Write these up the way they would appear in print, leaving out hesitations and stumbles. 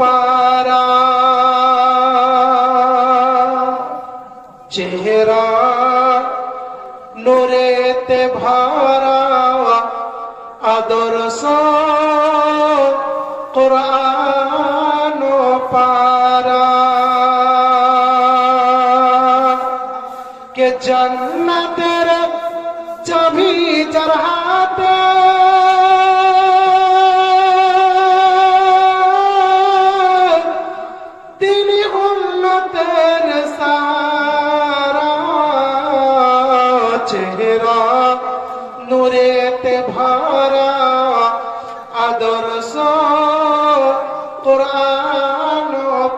পারা চেহারা নূরেতে ভরা আদর্শ কুরআন পারা কে জান্নাতের চাবি যার হাতে তিনি উম্মতের সারা চেহারা নূরেতে ভরা আদর্শ কুরআন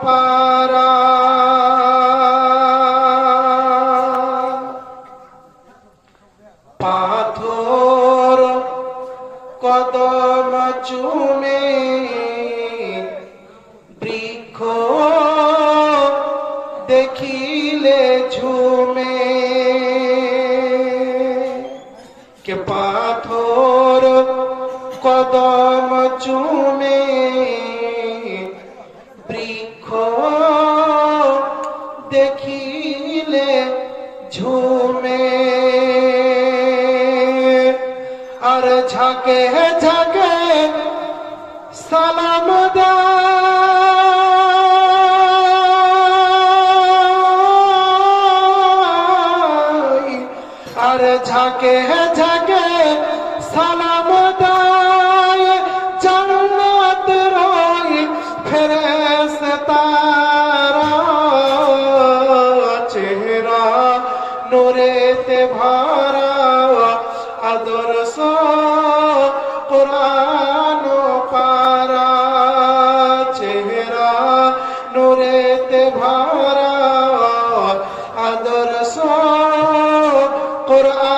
পারা পাথর কদম চুমে বৃক্ষ দেখিলে ঝুমে কে পাথর কদম চুমে বৃক্ষ দেখিলে ঝুমে আর ঝাঁকে ঝাঁকে সালাম দেয় আর ঝাঁকে ঝাঁকে সালাম দেয় জান্নাত রয় ফেরেশতারা চেহারা নূরেতে ভরা আদর্শ কুরআন পারা চেহারা নূরেতে ভরা আদর্শ কুরআন